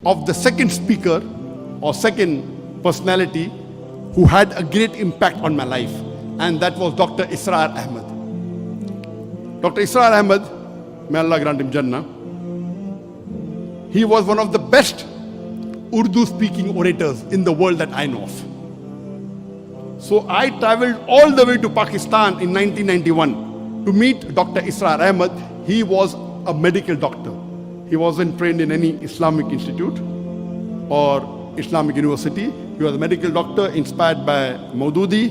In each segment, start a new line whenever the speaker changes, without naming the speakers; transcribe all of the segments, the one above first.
of the second speaker or second personality who had a great impact on my life, and that was Dr. Israr Ahmed. Dr. Israr Ahmed, may Allah grant him Jannah, he was one of the best Urdu-speaking orators in the world that I know of. So I traveled all the way to Pakistan in 1991 to meet Dr. Israr Ahmed. He was a medical doctor. He wasn't trained in any Islamic institute or Islamic university. He was a medical doctor inspired by Maududi,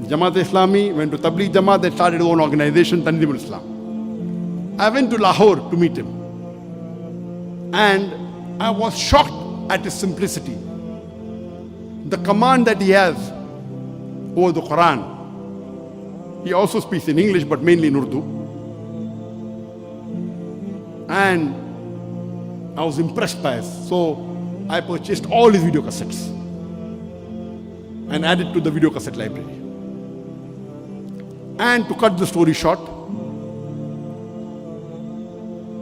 Jamaat Islami, went to Tabligh Jamaat, they started his own organization, Tanzimul Islam. I went to Lahore to meet him. And I was shocked at his simplicity. The command that he has over the Quran. He also speaks in English, but mainly in Urdu. And I was impressed by it. So I purchased all his video cassettes and added to the video cassette library. And to cut the story short,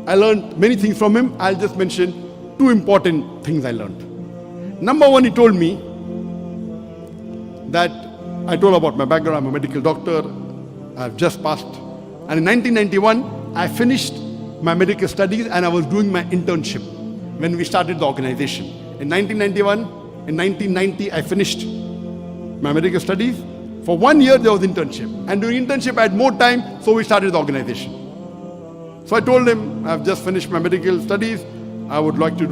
I learned many things from him. I'll just mention two important things I learned. Number one, he told me that I told about my background. I'm a medical doctor. I've just passed. And in 1991, I finished my medical studies and I was doing my internship when we started the organization. In 1991, in 1990, I finished my medical studies. For 1 year, there was internship. And during internship, I had more time, so we started the organization. So I told him, I've just finished my medical studies. I would like to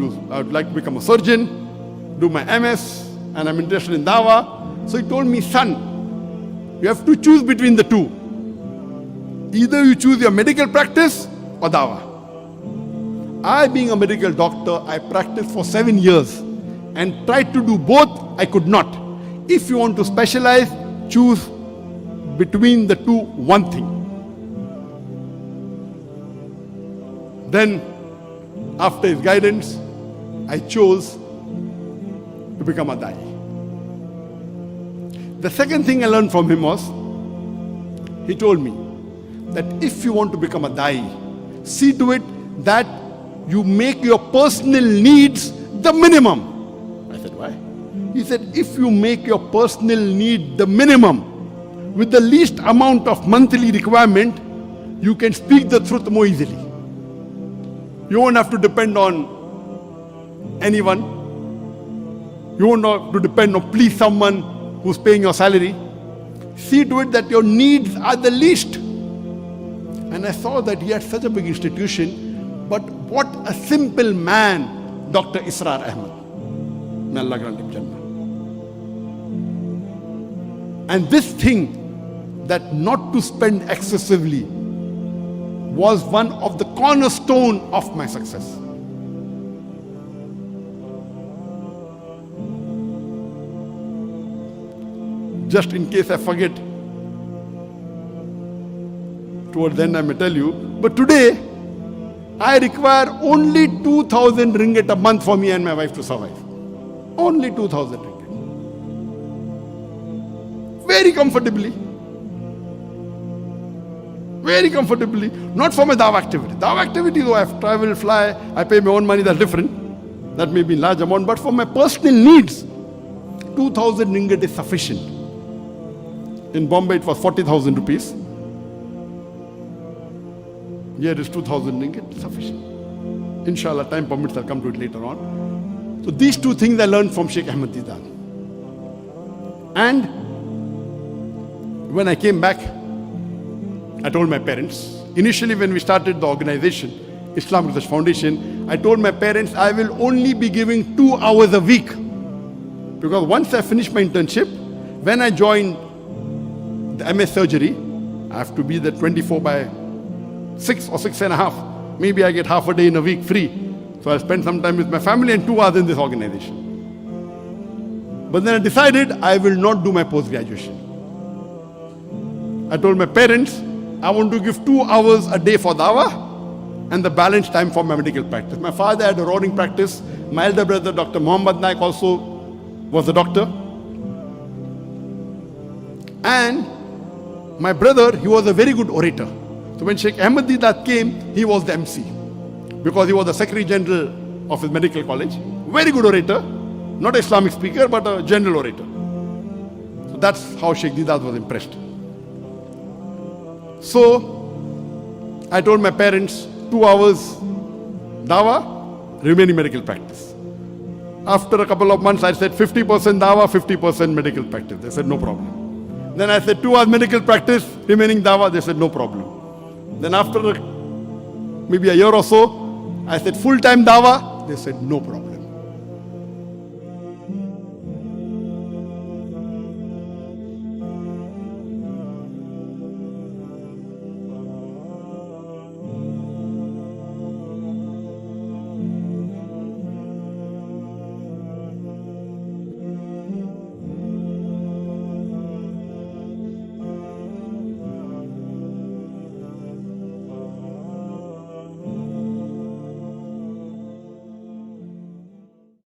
become a surgeon, do my MS, and I'm interested in Dawah. So he told me, son, you have to choose between the two. Either you choose your medical practice or Dawah. I, being a medical doctor, I practiced for 7 years and tried to do both. I could not. If you want to specialize, choose between the two one thing. Then, after his guidance, I chose to become a Dai. The second thing I learned from him was, he told me that if you want to become a Dai, see to it that you make your personal needs the minimum. I said, why? He said, if you make your personal need the minimum with the least amount of monthly requirement, you can speak the truth more easily. You won't have to depend on anyone. You won't have to depend on please someone who's paying your salary. See to it that your needs are the least. And I saw that he had such a big institution, but what a simple man, Dr. Israr Ahmed. May Allah grant him Jannah. And this thing, that not to spend excessively, was one of the cornerstone of my success. Just in case I forget, towards the end I may tell you, but today I require only 2,000 ringgit a month for me and my wife to survive. Only 2,000 ringgit. Very comfortably. Very comfortably. Not for my Dawah activity. Dawah activity, though I have travel, fly, I pay my own money, that's different. That may be in large amount, but for my personal needs, 2,000 ringgit is sufficient. In Bombay, it was 40,000 rupees. Here it is 2,000 ringgit, sufficient. Inshallah, time permits, I'll come to it later on. So these two things I learned from Sheikh Ahmed Didan. And when I came back, I told my parents, initially when we started the organization, Islam Research Foundation, I told my parents I will only be giving 2 hours a week. Because once I finished my internship, when I joined the MS surgery, I have to be there 24/6 or 6.5. Maybe I get half a day in a week free. So I spend some time with my family and 2 hours in this organization. But then I decided I will not do my post-graduation. I told my parents, I want to give 2 hours a day for Dawah and the balance time for my medical practice. My father had a roaring practice. My elder brother, Dr. Muhammad Naik, also was a doctor. And my brother, he was a very good orator. So when Sheikh Ahmed Didat came, he was the MC. Because he was the Secretary General of his medical college. very good orator, not an Islamic speaker, but a general orator. So that's how Sheikh Didas was impressed. So I told my parents, 2 hours dawah, remaining medical practice. After a couple of months, I said 50% dawah, 50% medical practice. They said no problem. Then I said 2 hours medical practice, remaining dawah. They said no problem. Then after maybe a year or so, I said full-time dawah. They said no problem.